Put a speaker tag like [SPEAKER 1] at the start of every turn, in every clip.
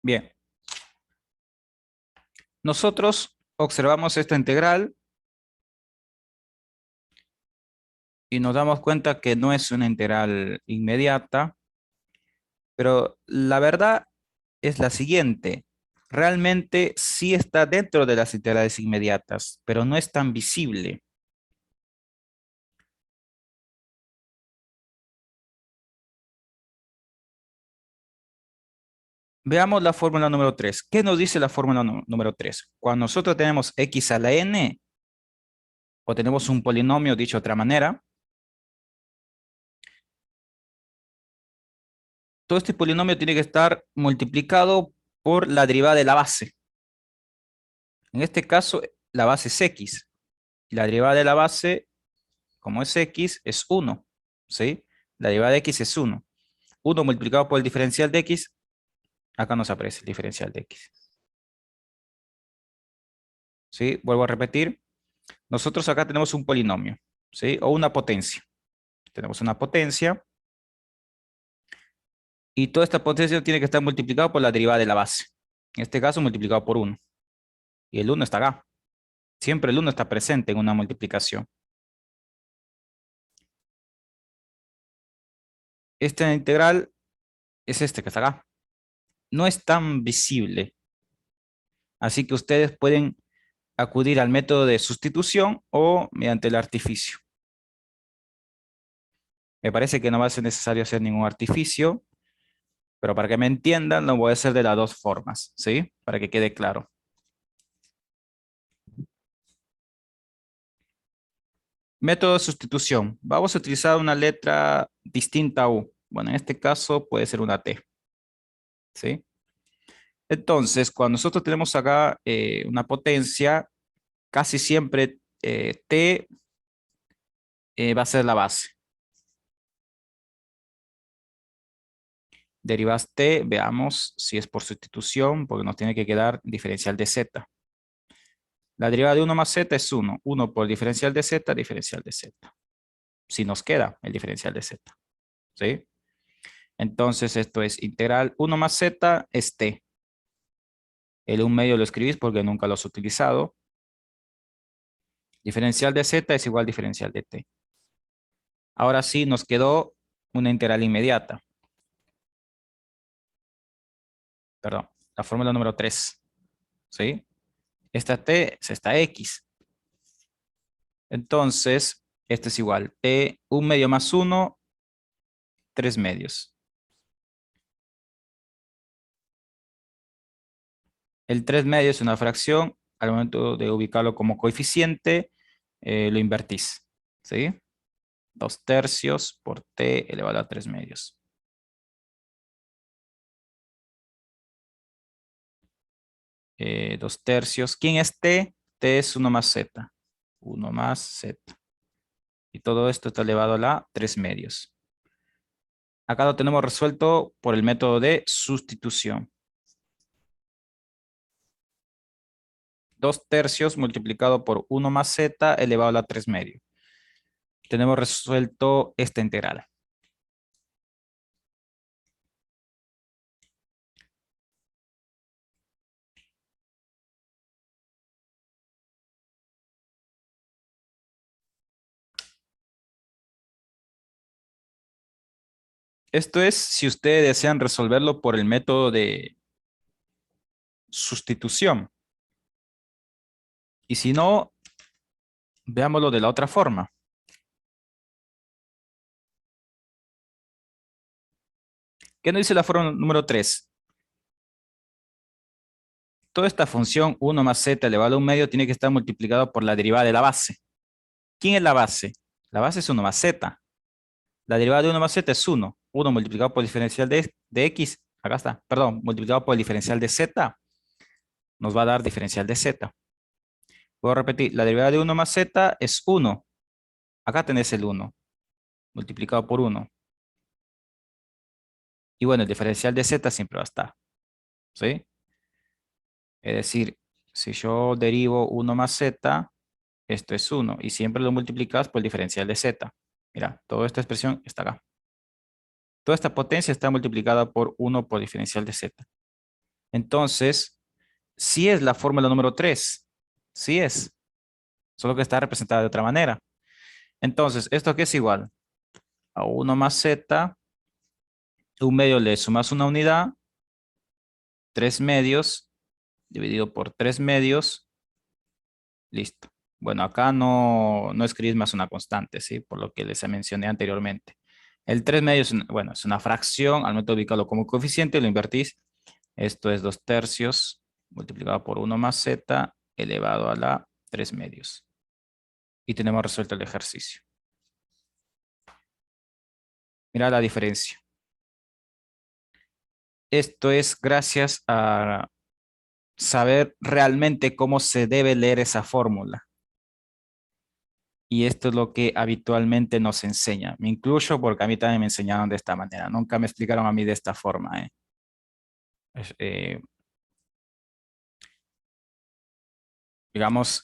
[SPEAKER 1] Bien, nosotros observamos esta integral y nos damos cuenta que no es una integral inmediata, pero la verdad es la siguiente. Realmente sí está dentro de las integrales inmediatas, pero no es tan visible. Veamos la fórmula número 3. ¿Qué nos dice la fórmula número 3? Cuando nosotros tenemos x a la n, o tenemos un polinomio, dicho de otra manera, todo este polinomio tiene que estar multiplicado por la derivada de la base. En este caso, la base es x. Y la derivada de la base, como es x, es 1. ¿Sí? La derivada de x es 1. 1 multiplicado por el diferencial de x, acá nos aparece el diferencial de x. ¿Sí? Vuelvo a repetir. Nosotros acá tenemos un polinomio, ¿sí? O una potencia. Tenemos una potencia y toda esta potencia tiene que estar multiplicado por la derivada de la base. En este caso, multiplicado por 1. Y el 1 está acá. Siempre el 1 está presente en una multiplicación. Esta integral es este que está acá. No es tan visible. Así que ustedes pueden acudir al método de sustitución o mediante el artificio. Me parece que no va a ser necesario hacer ningún artificio, pero para que me entiendan, lo voy a hacer de las dos formas, ¿sí? Para que quede claro. Método de sustitución. Vamos a utilizar una letra distinta a U. Bueno, en este caso puede ser una T, ¿sí? Entonces, cuando nosotros tenemos acá una potencia, casi siempre T va a ser la base. Derivas T, veamos si es por sustitución, porque nos tiene que quedar diferencial de Z. La derivada de 1 más Z es 1. 1 por diferencial de Z, diferencial de Z. Si nos queda el diferencial de Z, ¿sí? Entonces esto es integral 1 más Z es T. El 1 medio lo escribís porque nunca lo has utilizado. Diferencial de Z es igual diferencial de T. Ahora sí nos quedó una integral inmediata. Perdón, la fórmula número 3, ¿sí? Esta T es esta X. Entonces, esto es igual. T, 1 medio más 1, 3 medios. El 3 medios es una fracción. Al momento de ubicarlo como coeficiente, lo invertís, ¿sí? 2 tercios por T elevado a 3 medios. 2 tercios. ¿Quién es T? T es 1 más Z. 1 más Z. Y todo esto está elevado a la 3 medios. Acá lo tenemos resuelto por el método de sustitución. 2 tercios multiplicado por 1 más Z elevado a la 3 medios. Tenemos resuelto esta integral. Esto es si ustedes desean resolverlo por el método de sustitución. Y si no, veámoslo de la otra forma. ¿Qué nos dice la fórmula número 3? Toda esta función 1 más z elevado a un medio tiene que estar multiplicado por la derivada de la base. ¿Quién es la base? La base es 1 más z. La derivada de 1 más z es 1. 1 multiplicado por el diferencial de x, acá está, perdón, multiplicado por el diferencial de z, nos va a dar diferencial de z. Voy a repetir, la derivada de 1 más z es 1. Acá tenés el 1, multiplicado por 1. Y bueno, el diferencial de z siempre va a estar, ¿sí? Es decir, si yo derivo 1 más z, esto es 1. Y siempre lo multiplicas por el diferencial de z. Mira, toda esta expresión está acá. Toda esta potencia está multiplicada por 1 por diferencial de z. Entonces, sí es la fórmula número 3. Sí es, solo que está representada de otra manera. Entonces, ¿esto qué es igual? A 1 más z, un medio le sumas una unidad, 3 medios, dividido por 3 medios, listo. Bueno, acá no escribís más una constante, ¿sí? Por lo que les mencioné anteriormente. El 3 medios, bueno, es una fracción, al momento de ubicarlo como coeficiente, lo invertís. Esto es 2 tercios multiplicado por 1 más z elevado a la 3 medios. Y tenemos resuelto el ejercicio. Mira la diferencia. Esto es gracias a saber realmente cómo se debe leer esa fórmula. Y esto es lo que habitualmente nos enseña. Me incluyo porque a mí también me enseñaron de esta manera. Nunca me explicaron a mí de esta forma. Es, digamos,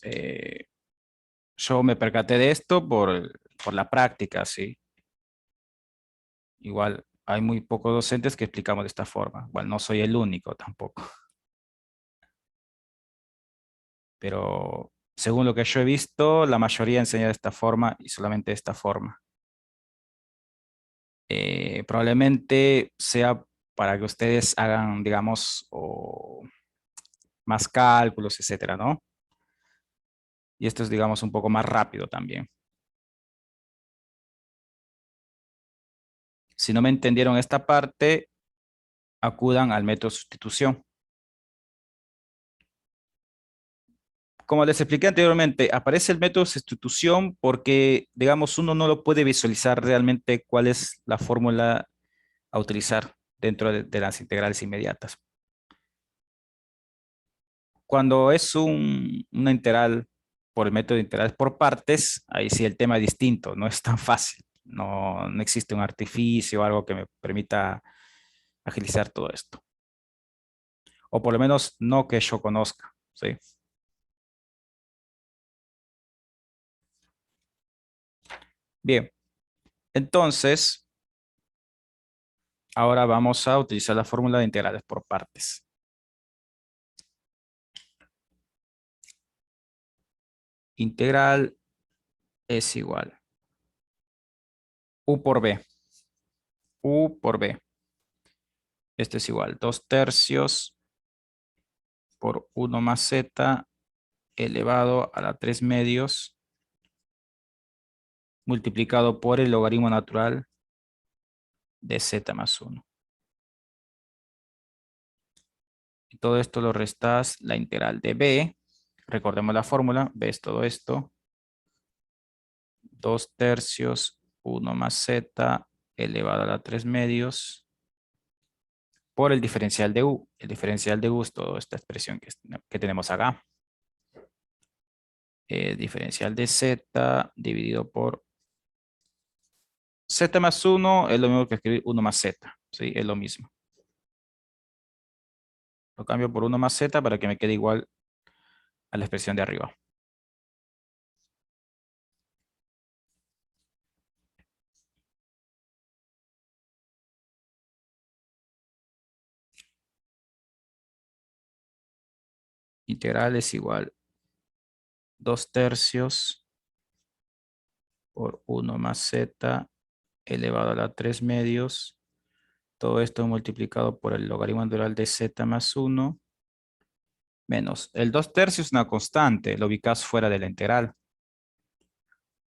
[SPEAKER 1] yo me percaté de esto por la práctica, ¿sí? Igual hay muy pocos docentes que explicamos de esta forma. Bueno, no soy el único tampoco. Pero según lo que yo he visto, la mayoría enseña de esta forma y solamente de esta forma. Probablemente sea para que ustedes hagan, digamos, más cálculos, etcétera, ¿no? Y esto es, digamos, un poco más rápido también. Si no me entendieron esta parte, acudan al método de sustitución. Como les expliqué anteriormente, aparece el método de sustitución porque, digamos, uno no lo puede visualizar realmente cuál es la fórmula a utilizar dentro de las integrales inmediatas. Cuando es una integral por el método de integrales por partes, ahí sí el tema es distinto, no es tan fácil. No existe un artificio o algo que me permita agilizar todo esto. O por lo menos no que yo conozca, ¿sí? Bien, entonces, ahora vamos a utilizar la fórmula de integrales por partes. Integral es igual U por B. U por B. Este es igual 2 tercios por 1 más z elevado a la 3 medios multiplicado por el logaritmo natural de z más 1. Y todo esto lo restas la integral de b. Recordemos la fórmula. B es todo esto. 2 tercios, 1 más z elevado a la 3 medios por el diferencial de u. El diferencial de u es toda esta expresión que tenemos acá. Diferencial de z dividido por z más 1 es lo mismo que escribir 1 más z. ¿Sí? Es lo mismo. Lo cambio por 1 más z para que me quede igual a la expresión de arriba. Integral es igual 2 tercios por 1 más z elevado a la 3 medios. Todo esto multiplicado por el logaritmo natural de z más 1 menos. El 2 tercios es una constante, lo ubicas fuera de la integral.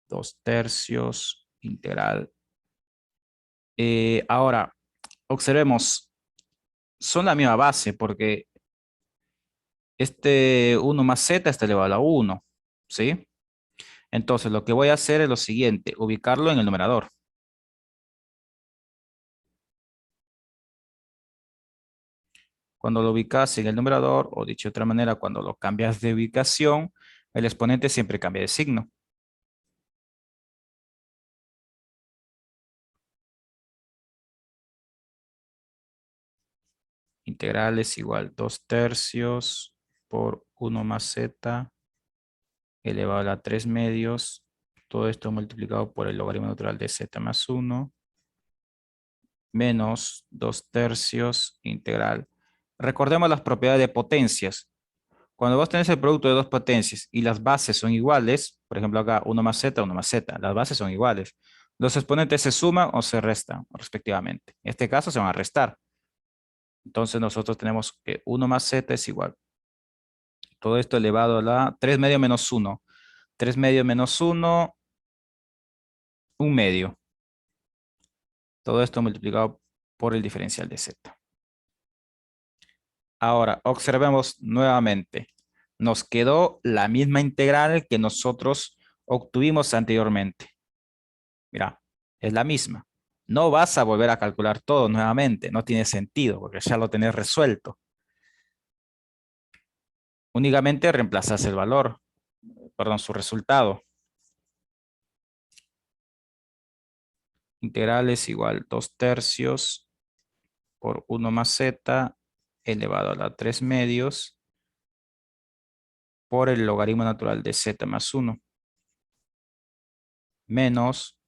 [SPEAKER 1] 2 tercios integral. Ahora, observemos, son la misma base porque este 1 más z está elevado a la 1, ¿sí? Entonces, lo que voy a hacer es lo siguiente, ubicarlo en el numerador. Cuando lo ubicas en el numerador, o dicho de otra manera, cuando lo cambias de ubicación, el exponente siempre cambia de signo. Integral es igual 2 tercios por 1 más z elevado a la 3 medios. Todo esto multiplicado por el logaritmo natural de z más 1 menos 2 tercios integral. recordemos las propiedades de potencias. Cuando vos tenés el producto de dos potencias y las bases son iguales, por ejemplo acá 1 más z, las bases son iguales. Los exponentes se suman o se restan respectivamente. En este caso se van a restar. Entonces nosotros tenemos que 1 más z es igual. Todo esto elevado a la 3 medio menos 1. 3 medio menos 1, 1 medio. Todo esto multiplicado por el diferencial de z. Ahora, observemos nuevamente. Nos quedó la misma integral que nosotros obtuvimos anteriormente. Mira, es la misma. No vas a volver a calcular todo nuevamente. No tiene sentido porque ya lo tenés resuelto. Únicamente reemplazas el valor, perdón, su resultado. Integral es igual 2 tercios por 1 más z elevado a la 3 medios por el logaritmo natural de z más 1 menos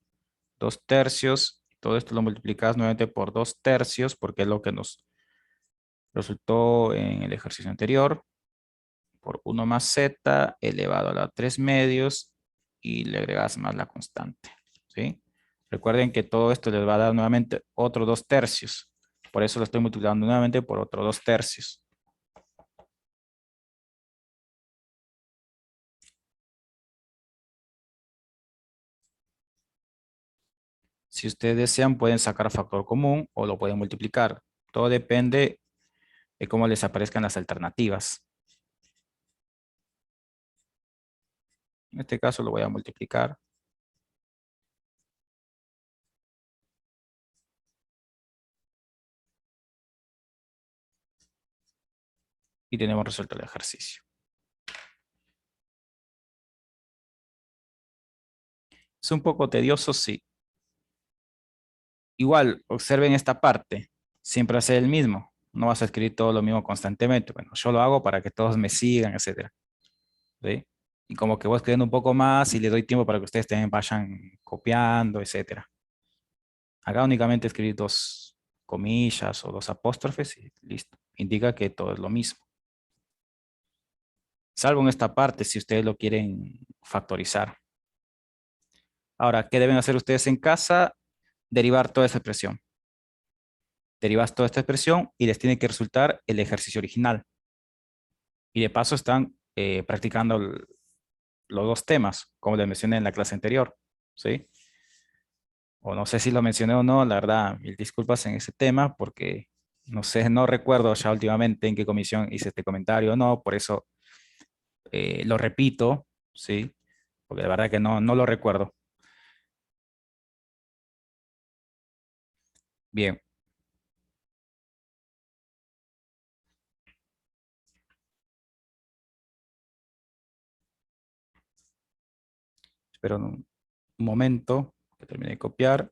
[SPEAKER 1] 2 tercios. Todo esto lo multiplicas nuevamente por 2 tercios porque es lo que nos resultó en el ejercicio anterior, por 1 más z elevado a la 3 medios y le agregas más la constante, ¿sí? Recuerden que todo esto les va a dar nuevamente otro 2 tercios. Por eso lo estoy multiplicando nuevamente por otro 2 tercios. Si ustedes desean, pueden sacar factor común o lo pueden multiplicar. Todo depende de cómo les aparezcan las alternativas. En este caso lo voy a multiplicar. Y tenemos resuelto el ejercicio. Es un poco tedioso, sí. Igual, observen esta parte. Siempre hacer el mismo. No vas a escribir todo lo mismo constantemente. Bueno, yo lo hago para que todos me sigan, etcétera. ¿Sí? Y como que voy escribiendo un poco más y les doy tiempo para que ustedes también vayan copiando, etcétera. Acá únicamente escribir dos comillas o dos apóstrofes y listo. Indica que todo es lo mismo. Salvo en esta parte si ustedes lo quieren factorizar. Ahora, ¿qué deben hacer ustedes en casa? Derivar toda esa expresión. Derivas toda esta expresión y les tiene que resultar el ejercicio original. Y de paso están practicando los dos temas, como les mencioné en la clase anterior, ¿sí? O no sé si lo mencioné o no, la verdad, mil disculpas en ese tema, porque no sé, no recuerdo ya últimamente en qué comisión hice este comentario o no, por eso lo repito, ¿sí? Porque la verdad que no lo recuerdo. Bien, espero un momento que termine de copiar.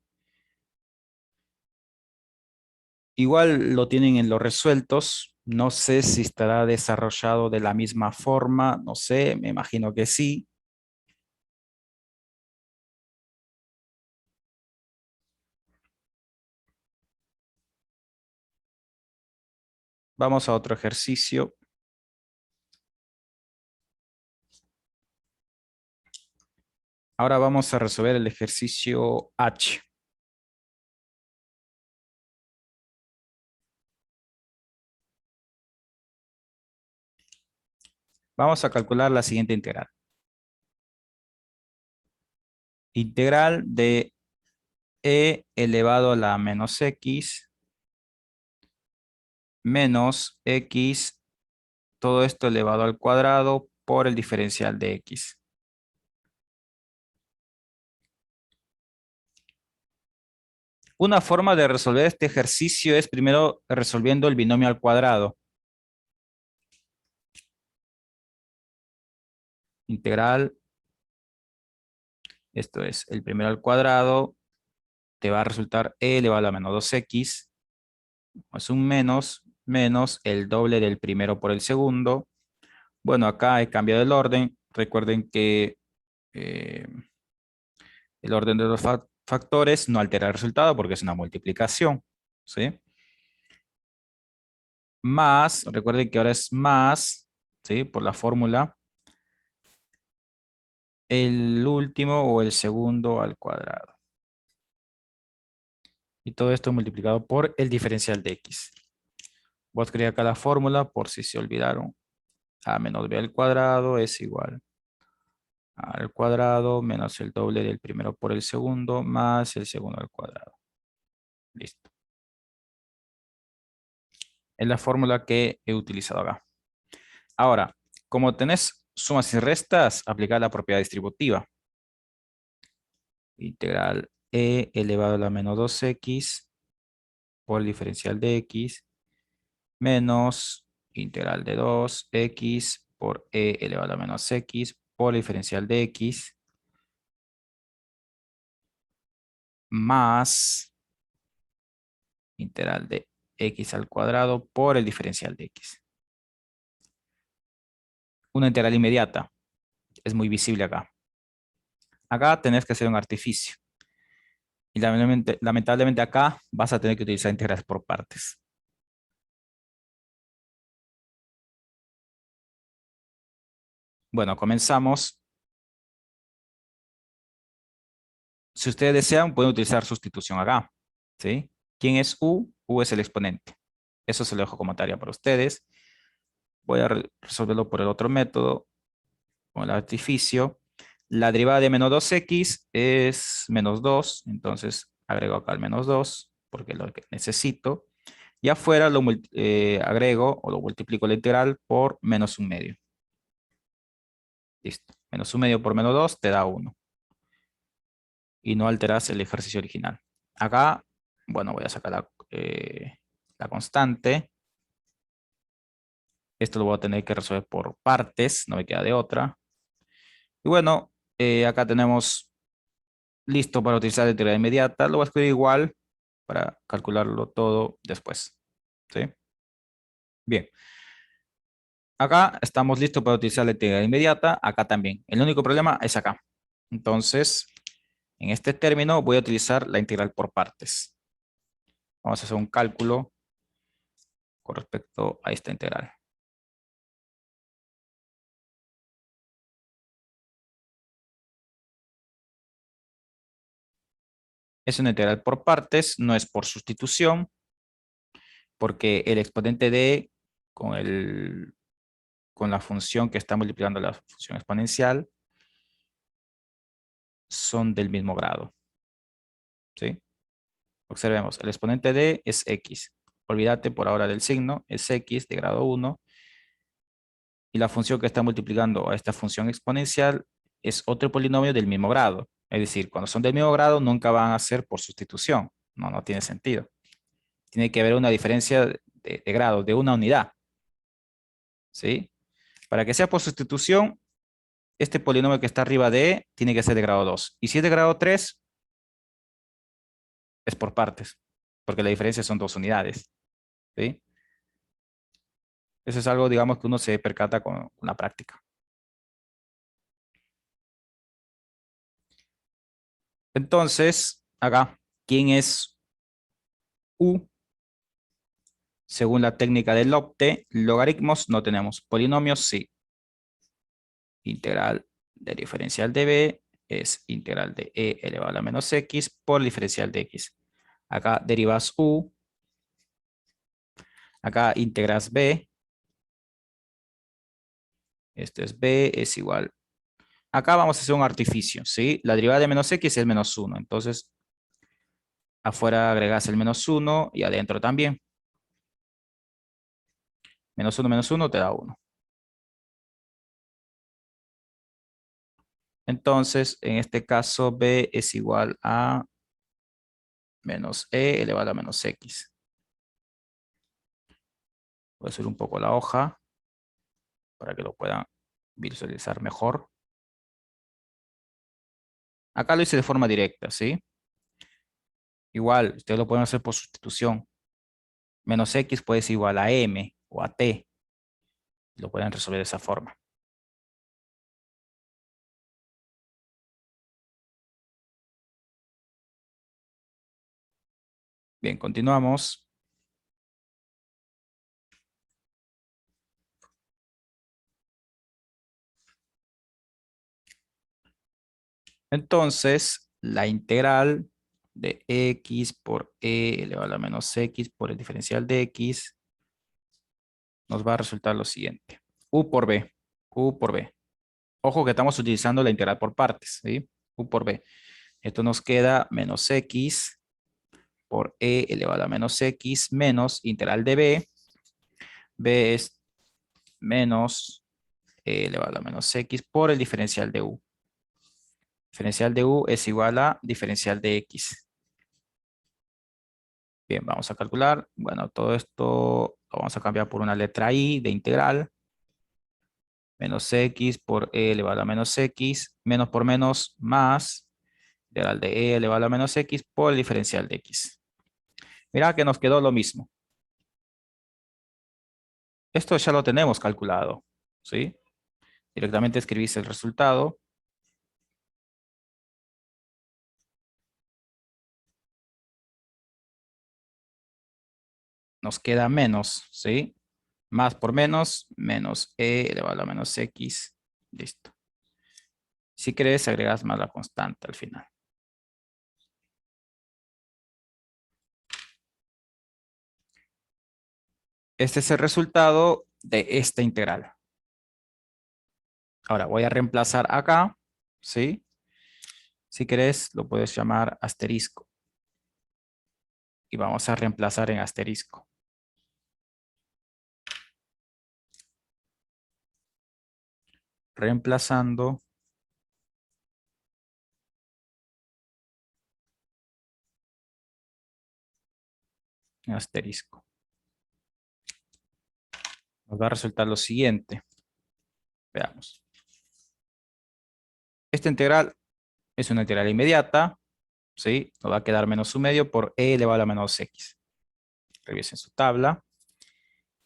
[SPEAKER 1] Igual lo tienen en los resueltos. No sé si estará desarrollado de la misma forma. No sé, me imagino que sí. Vamos a otro ejercicio. Ahora vamos a resolver el ejercicio H. Vamos a calcular la siguiente integral. Integral de e elevado a la menos x menos x, todo esto elevado al cuadrado por el diferencial de x. Una forma de resolver este ejercicio es primero resolviendo el binomio al cuadrado. Integral, esto es el primero al cuadrado, te va a resultar e elevado a la menos 2x, es un menos el doble del primero por el segundo. Bueno, acá he cambiado el orden. Recuerden que eh, el orden de los factores no altera el resultado porque es una multiplicación, ¿sí? más, recuerden que ahora es más, ¿sí? Por la fórmula, el último o el segundo al cuadrado. Y todo esto multiplicado por el diferencial de x. Voy a escribir acá la fórmula por si se olvidaron. A menos b al cuadrado es igual al cuadrado menos el doble del primero por el segundo más el segundo al cuadrado. Listo. Es la fórmula que he utilizado acá. Ahora, como tenés sumas y restas, aplicar la propiedad distributiva. Integral e elevado a la menos 2x por el diferencial de x menos integral de 2x por e elevado a la menos x por el diferencial de x más integral de x al cuadrado por el diferencial de x. Una integral inmediata. Es muy visible acá. Acá tenés que hacer un artificio. Y lamentablemente acá vas a tener que utilizar integrales por partes. Bueno, comenzamos. Si ustedes desean, pueden utilizar sustitución acá. ¿Sí? ¿Quién es u? U es el exponente. Eso se lo dejo como tarea para ustedes. Voy a resolverlo por el otro método, con el artificio. La derivada de menos 2x es menos 2, entonces agrego acá el menos 2, porque es lo que necesito. Y afuera lo agrego o lo multiplico la integral por menos un medio. Listo. Menos un medio por menos 2 te da 1. Y no alteras el ejercicio original. Acá, bueno, voy a sacar la constante. Esto lo voy a tener que resolver por partes, no me queda de otra. Y bueno, acá tenemos listo para utilizar la integral inmediata. Lo voy a escribir igual para calcularlo todo después. ¿Sí? Bien. Acá estamos listos para utilizar la integral inmediata. Acá también. El único problema es acá. Entonces, en este término voy a utilizar la integral por partes. Vamos a hacer un cálculo con respecto a esta integral. Es una integral por partes, no es por sustitución, porque el exponente de con, con la función que está multiplicando la función exponencial son del mismo grado. ¿Sí? Observemos, el exponente de es x. Olvídate por ahora del signo, es x de grado 1. Y la función que está multiplicando a esta función exponencial es otro polinomio del mismo grado. Es decir, cuando son del mismo grado nunca van a ser por sustitución. No, no tiene sentido. Tiene que haber una diferencia de grado, de una unidad. ¿Sí? Para que sea por sustitución, este polinomio que está arriba de E tiene que ser de grado 2. Y si es de grado 3, es por partes, porque la diferencia son 2 unidades. ¿Sí? Eso es algo, digamos, que uno se percata con la práctica. Entonces, acá, ¿quién es U? Según la técnica del Lopte, logaritmos no tenemos. Polinomios sí. Integral de diferencial de b es integral de e elevado a la menos x por el diferencial de x. Acá derivas u. Acá integras b. Esto es b es igual. Acá vamos a hacer un artificio, ¿sí? La derivada de menos x es menos 1. Entonces, afuera agregas el menos 1 y adentro también. Menos 1 te da 1. Entonces, en este caso, b es igual a menos e elevado a menos x. Voy a subir un poco la hoja para que lo puedan visualizar mejor. Acá lo hice de forma directa, ¿sí? Igual, ustedes lo pueden hacer por sustitución. Menos x puede ser igual a m o a t. Lo pueden resolver de esa forma. Bien, continuamos. Entonces, la integral de x por e elevado a la menos x por el diferencial de x nos va a resultar lo siguiente. U por b. U por b. Ojo que estamos utilizando la integral por partes, ¿sí? U por b. Esto nos queda menos x por e elevado a la menos x menos integral de b. B es menos e elevado a la menos x por el diferencial de u. Diferencial de u es igual a diferencial de x. Bien, vamos a calcular. Bueno, todo esto lo vamos a cambiar por una letra i de integral. Menos x por e elevado a menos x. Menos por menos más. Integral de e elevado a menos x por el diferencial de x. Mira que nos quedó lo mismo. Esto ya lo tenemos calculado, ¿sí? Directamente escribís el resultado. Nos queda menos, ¿sí? Más por menos, menos e elevado a menos x. Listo. Si querés, agregas más la constante al final. Este es el resultado de esta integral. Ahora voy a reemplazar acá, ¿sí? Si querés, lo puedes llamar asterisco. Y vamos a reemplazar en asterisco. Reemplazando en asterisco. Nos va a resultar lo siguiente. Veamos. Esta integral es una integral inmediata, ¿sí? Nos va a quedar menos un medio por e elevado a menos x. Revisen su tabla.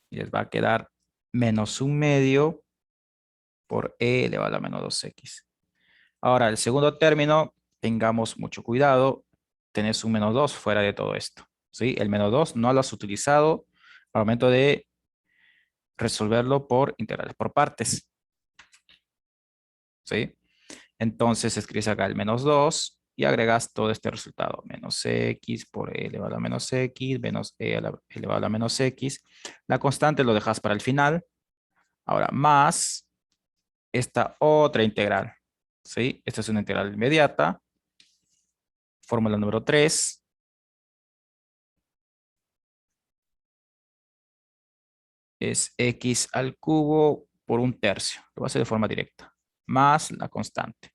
[SPEAKER 1] Y les va a quedar menos un medio por e elevado a menos 2x. Ahora, el segundo término, tengamos mucho cuidado. Tenés un menos 2 fuera de todo esto, ¿sí? El menos 2 no lo has utilizado al momento de resolverlo por integrales por partes, ¿sí? Entonces escribes acá el menos 2 y agregas todo este resultado. Menos x por e elevado a menos x, menos e elevado a menos x. La constante lo dejas para el final. Ahora, más esta otra integral, ¿sí? Esta es una integral inmediata. Fórmula número 3. Es x al cubo por un tercio. Lo voy a hacer de forma directa. Más la constante.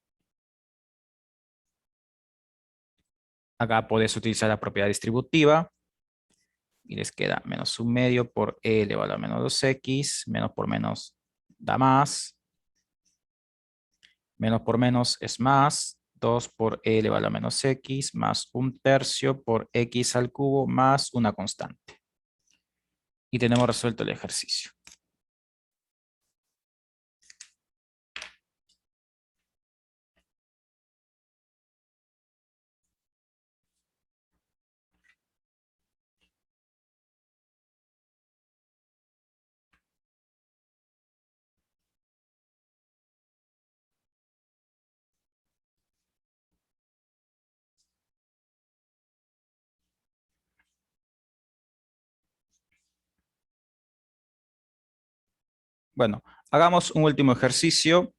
[SPEAKER 1] Acá podés utilizar la propiedad distributiva. Y les queda menos un medio por e elevado a menos 2x. Menos por menos da más. Menos por menos es más. 2 por e elevado a menos x más un tercio por x al cubo más una constante. Y tenemos resuelto el ejercicio. Bueno, hagamos un último ejercicio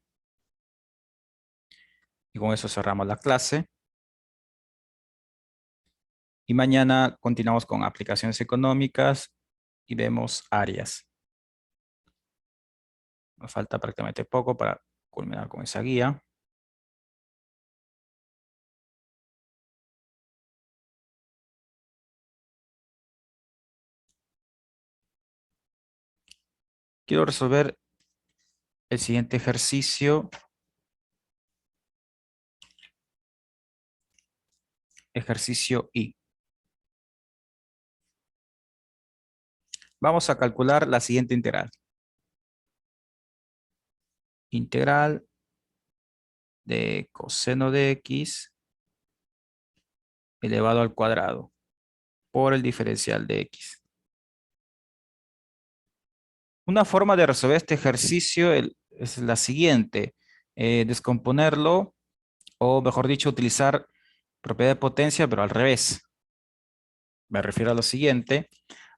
[SPEAKER 1] y con eso cerramos la clase. Y mañana continuamos con aplicaciones económicas y vemos áreas. Nos falta prácticamente poco para culminar con esa guía. Quiero resolver el siguiente ejercicio. Ejercicio I. Vamos a calcular la siguiente integral. Integral de coseno de x elevado al cuadrado por el diferencial de x. Una forma de resolver este ejercicio es la siguiente. Descomponerlo O mejor dicho, utilizar propiedad de potencia, pero al revés. Me refiero a lo siguiente.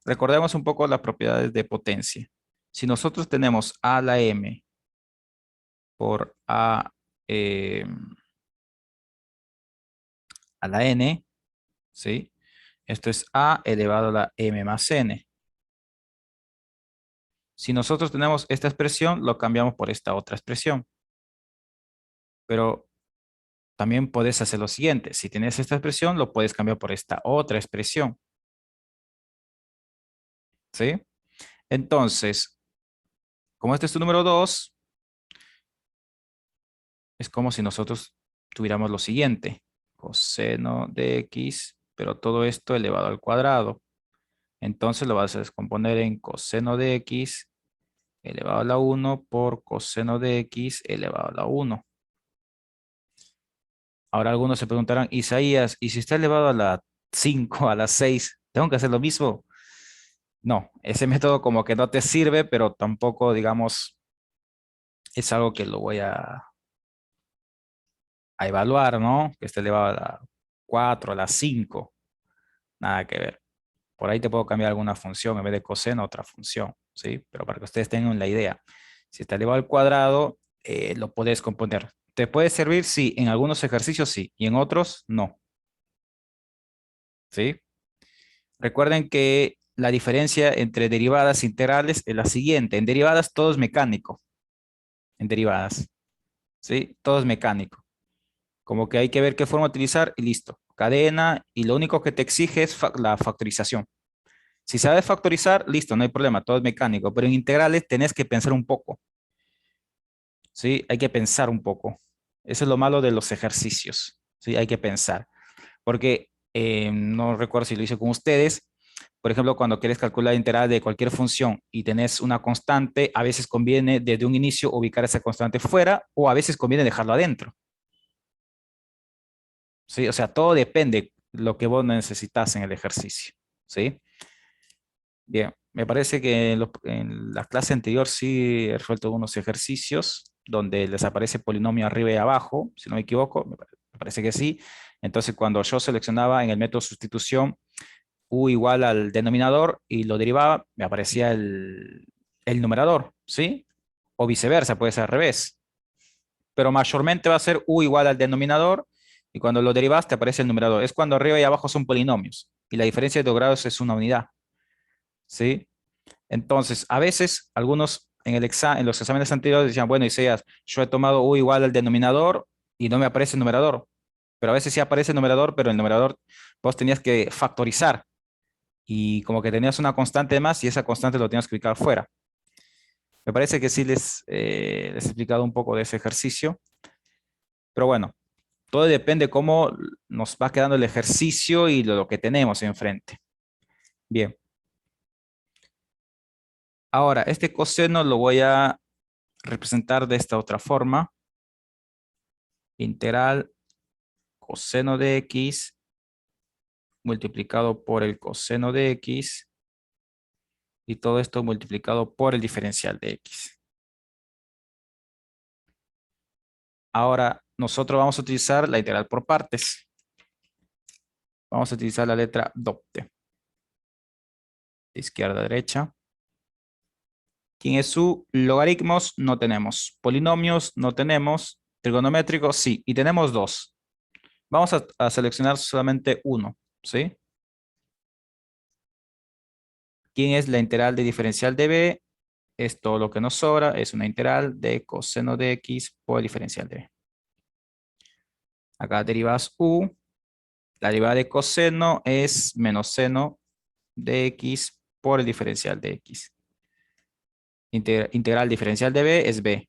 [SPEAKER 1] Recordemos un poco las propiedades de potencia. Si nosotros tenemos a la m por eh, a la n, ¿sí? Esto es a elevado a la m más n. Si nosotros tenemos esta expresión, lo cambiamos por esta otra expresión. Pero también puedes hacer lo siguiente. Si tienes esta expresión, lo puedes cambiar por esta otra expresión. ¿Sí? Entonces, como este es tu número 2, es como si nosotros tuviéramos lo siguiente. Coseno de x, pero todo esto elevado al cuadrado. Entonces lo vas a descomponer en coseno de x elevado a la 1 por coseno de x elevado a la 1. Ahora algunos se preguntarán, Isaías, ¿y si está elevado a la 5, a la 6, tengo que hacer lo mismo? No, ese método como que no te sirve, pero tampoco, digamos, es algo que lo voy a evaluar, ¿no? Que esté elevado a la 4, a la 5, nada que ver. Por ahí te puedo cambiar alguna función, en vez de coseno, otra función, ¿sí? Pero para que ustedes tengan la idea. Si está elevado al cuadrado, lo puedes componer. ¿Te puede servir? Sí, en algunos ejercicios sí, y en otros no, ¿sí? Recuerden que la diferencia entre derivadas e integrales es la siguiente. En derivadas todo es mecánico, en derivadas, ¿sí? Todo es mecánico. Como que hay que ver qué forma utilizar y listo. Cadena y lo único que te exige es la factorización. Si sabes factorizar, listo, no hay problema, todo es mecánico. Pero en integrales tenés que pensar un poco, ¿sí? Hay que pensar un poco. Eso es lo malo de los ejercicios, ¿sí? Hay que pensar. Porque no recuerdo si lo hice con ustedes. Por ejemplo, cuando quieres calcular la integral de cualquier función y tenés una constante, a veces conviene desde un inicio ubicar esa constante fuera o a veces conviene dejarlo adentro. ¿Sí? O sea, todo depende de lo que vos necesitas en el ejercicio. ¿Sí? Bien, me parece que en la clase anterior sí he resuelto unos ejercicios donde les aparece polinomio arriba y abajo, si no me equivoco, me parece que sí. Entonces, cuando yo seleccionaba en el método sustitución u igual al denominador y lo derivaba, me aparecía el numerador, ¿sí? O viceversa, puede ser al revés. Pero mayormente va a ser u igual al denominador y cuando lo derivas te aparece el numerador. Es cuando arriba y abajo son polinomios y la diferencia de 2 grados es una unidad, ¿sí? Entonces, a veces algunos en los exámenes anteriores decían, bueno, Isaías, yo he tomado u igual al denominador y no me aparece el numerador. Pero a veces sí aparece el numerador, pero el numerador vos tenías que factorizar y como que tenías una constante de más y esa constante lo tenías que ubicar fuera. Me parece que sí les he explicado un poco de ese ejercicio, pero bueno, todo depende cómo nos va quedando el ejercicio y lo que tenemos enfrente. Bien, ahora este coseno lo voy a representar de esta otra forma. Integral coseno de x multiplicado por el coseno de x y todo esto multiplicado por el diferencial de x. Ahora nosotros vamos a utilizar la integral por partes. Vamos a utilizar la letra DOPTE. De izquierda a derecha. ¿Quién es su? Logaritmos no tenemos. Polinomios no tenemos. Trigonométricos sí. Y tenemos dos. Vamos a seleccionar solamente uno. ¿Sí? ¿Quién es la integral de diferencial de b? Es todo lo que nos sobra. Es una integral de coseno de x por el diferencial de b. Acá derivas u. La derivada de coseno es menos seno de x por el diferencial de x. Integral diferencial de b es b.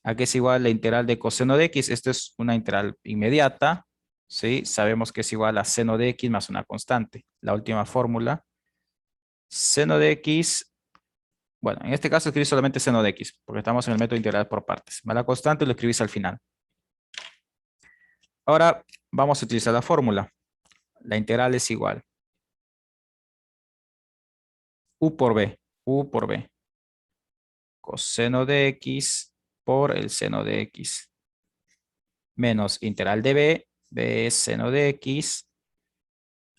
[SPEAKER 1] Aquí es igual la integral de coseno de x. Esto es una integral inmediata. ¿Sí? Sabemos que es igual a seno de x más una constante. La última fórmula. Seno de x. Bueno, en este caso escribí solamente seno de x, porque estamos en el método integral por partes. Más la constante lo escribís al final. Ahora vamos a utilizar la fórmula. La integral es igual. U por b. U por b. Coseno de x por el seno de x. menos integral de b, b es seno de x.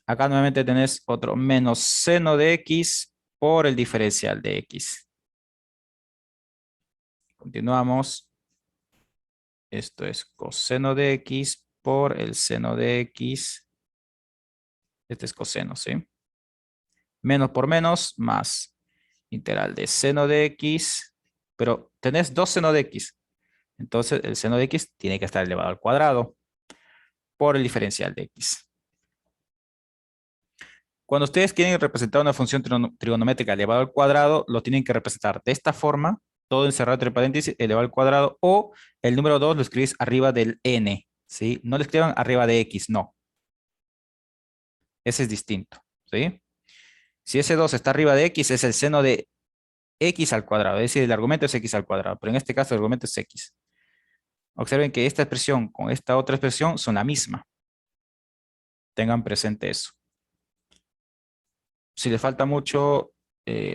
[SPEAKER 1] Acá nuevamente tenés otro menos seno de x por el diferencial de x. Continuamos. Esto es coseno de x por el seno de x. Este es coseno, ¿sí? Menos por menos, más integral de seno de x. Pero tenés dos seno de x. Entonces el seno de x tiene que estar elevado al cuadrado por el diferencial de x. Cuando ustedes quieren representar una función trigonométrica elevado al cuadrado, lo tienen que representar de esta forma, todo encerrado entre paréntesis, elevado al cuadrado, o el número 2 lo escribís arriba del n, ¿sí? No lo escriban arriba de x, no. Ese es distinto, ¿sí? Si ese 2 está arriba de x, es el seno de x al cuadrado, es decir, el argumento es x al cuadrado, pero en este caso el argumento es x. Observen que esta expresión con esta otra expresión son la misma. Tengan presente eso. Si les falta mucho,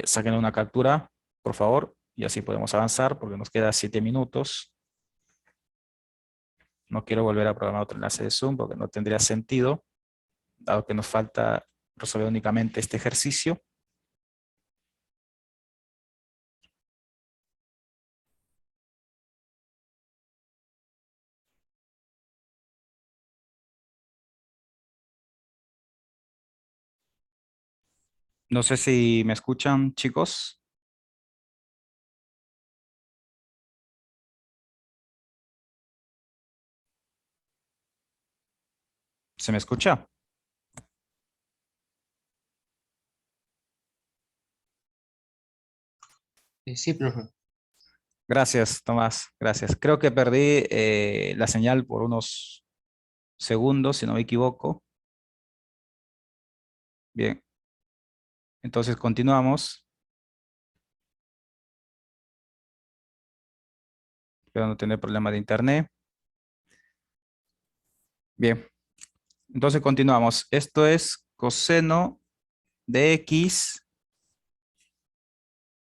[SPEAKER 1] saquen una captura, por favor, y así podemos avanzar porque nos queda 7 minutos. No quiero volver a programar otro enlace de Zoom porque no tendría sentido, dado que nos falta resolver únicamente este ejercicio. No sé si me escuchan, chicos. ¿Se me escucha?
[SPEAKER 2] Sí, profe.
[SPEAKER 1] Gracias, Tomás. Gracias. Creo que perdí la señal por unos segundos, si no me equivoco. Bien, entonces continuamos. Espero no tener problema de internet. Bien, entonces continuamos. Esto es coseno de x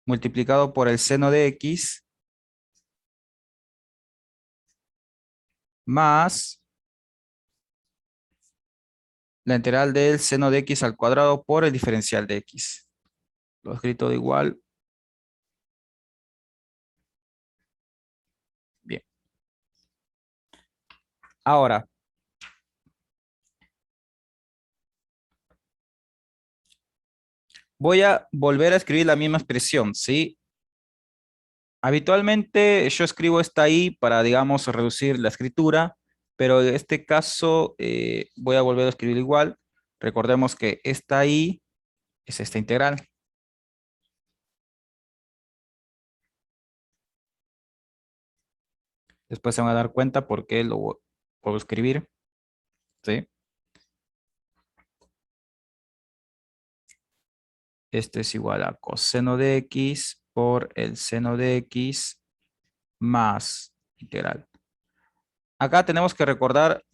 [SPEAKER 1] multiplicado por el seno de x más la integral del seno de x al cuadrado por el diferencial de x. Lo he escrito de igual. Bien. Ahora, voy a volver a escribir la misma expresión, ¿sí? Habitualmente yo escribo esta i para, digamos, reducir la escritura, pero en este caso voy a volver a escribir igual. Recordemos que esta i es esta integral. Después se van a dar cuenta por qué lo puedo escribir, ¿sí? Este es igual a coseno de x por el seno de x más integral. Acá tenemos que recordar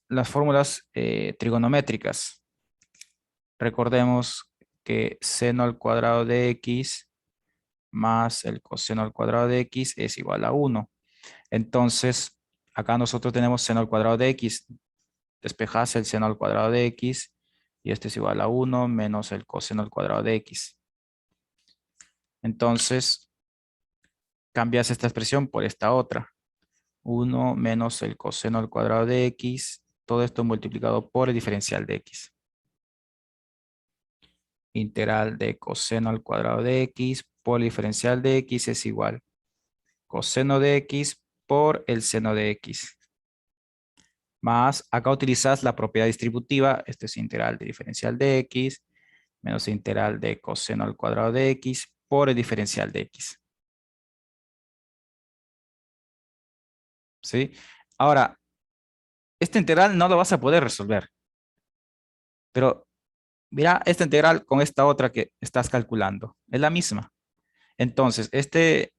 [SPEAKER 1] las fórmulas trigonométricas. Recordemos que seno al cuadrado de x más el coseno al cuadrado de x es igual a 1. Entonces, acá nosotros tenemos seno al cuadrado de x. Despejas el seno al cuadrado de x y este es igual a 1 menos el coseno al cuadrado de x. Entonces, cambias esta expresión por esta otra. 1 menos el coseno al cuadrado de x. Todo esto multiplicado por el diferencial de x. Integral de coseno al cuadrado de x por el diferencial de x es igual coseno de x por el seno de x. Más, acá utilizas la propiedad distributiva, este es integral de diferencial de x, menos integral de coseno al cuadrado de x por el diferencial de x. ¿Sí? Ahora, esta integral no lo vas a poder resolver, pero mira esta integral con esta otra que estás calculando, es la misma. Entonces, este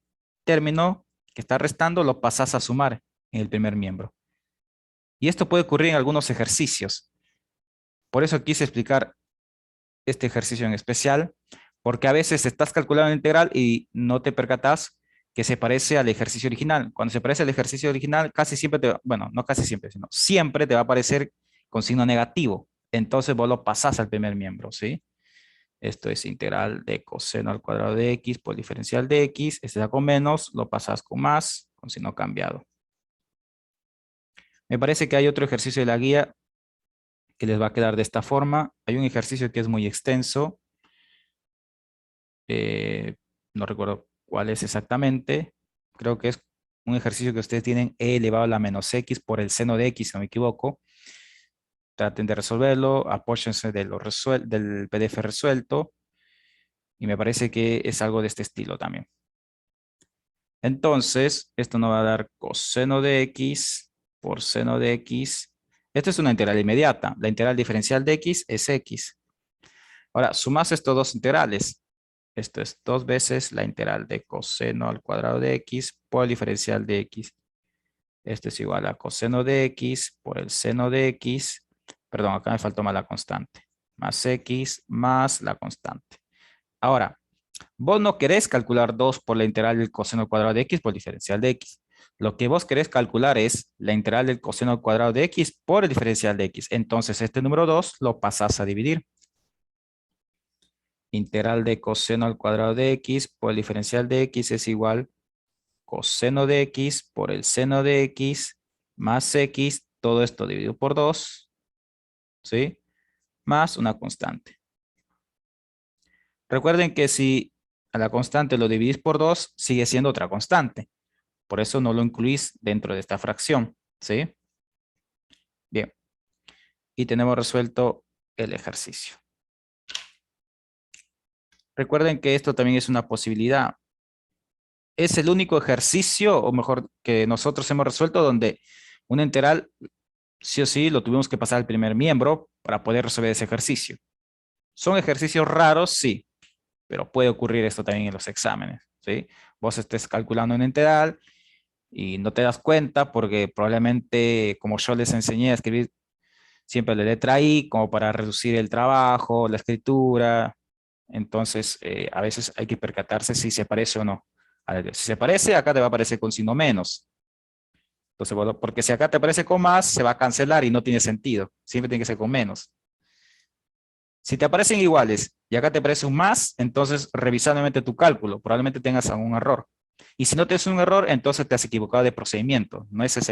[SPEAKER 1] término que está restando lo pasas a sumar en el primer miembro. Y esto puede ocurrir en algunos ejercicios. Por eso quise explicar este ejercicio en especial, porque a veces estás calculando la integral y no te percatas que se parece al ejercicio original. Cuando se parece al ejercicio original, casi siempre te va, bueno, no casi siempre, sino siempre te va a aparecer con signo negativo. Entonces vos lo pasás al primer miembro, ¿sí? Esto es integral de coseno al cuadrado de x por diferencial de x. Este da con menos, lo pasas con más, con signo cambiado. Me parece que hay otro ejercicio de la guía que les va a quedar de esta forma. Hay un ejercicio que es muy extenso. No recuerdo cuál es exactamente. Creo que es un ejercicio que ustedes tienen e elevado a la menos x por el seno de x, si no me equivoco. Traten de resolverlo, apóyense de del PDF resuelto. Y me parece que es algo de este estilo también. Entonces, esto nos va a dar coseno de x por seno de x. Esto es una integral inmediata. La integral diferencial de x es x. Ahora, sumas estos dos integrales. Esto es 2 veces la integral de coseno al cuadrado de x por el diferencial de x. Esto es igual a coseno de x por el seno de x. Perdón, acá me faltó más la constante. Más x más la constante. Ahora, vos no querés calcular 2 por la integral del coseno al cuadrado de x por el diferencial de x. Lo que vos querés calcular es la integral del coseno al cuadrado de x por el diferencial de x. Entonces, este número 2 lo pasás a dividir. Integral de coseno al cuadrado de x por el diferencial de x es igual coseno de x por el seno de x más x, todo esto dividido por 2, ¿sí? Más una constante. Recuerden que si a la constante lo dividís por 2, sigue siendo otra constante. Por eso no lo incluís dentro de esta fracción, ¿sí? Bien. Y tenemos resuelto el ejercicio. Recuerden que esto también es una posibilidad. Es el único ejercicio, o mejor, que nosotros hemos resuelto donde una integral, sí o sí, lo tuvimos que pasar al primer miembro para poder resolver ese ejercicio. ¿Son ejercicios raros? Sí, pero puede ocurrir esto también en los exámenes, ¿sí? Vos estés calculando una integral y no te das cuenta porque probablemente, como yo les enseñé a escribir siempre la letra I, como para reducir el trabajo, la escritura. Entonces, a veces hay que percatarse si se parece o no. A ver, si se parece, acá te va a aparecer con signo menos. Entonces, bueno, porque si acá te aparece con más, se va a cancelar y no tiene sentido. Siempre tiene que ser con menos. Si te aparecen iguales y acá te aparece un más, entonces revisa nuevamente tu cálculo. Probablemente tengas algún error. Y si no tienes un error, entonces te has equivocado de procedimiento. No es ese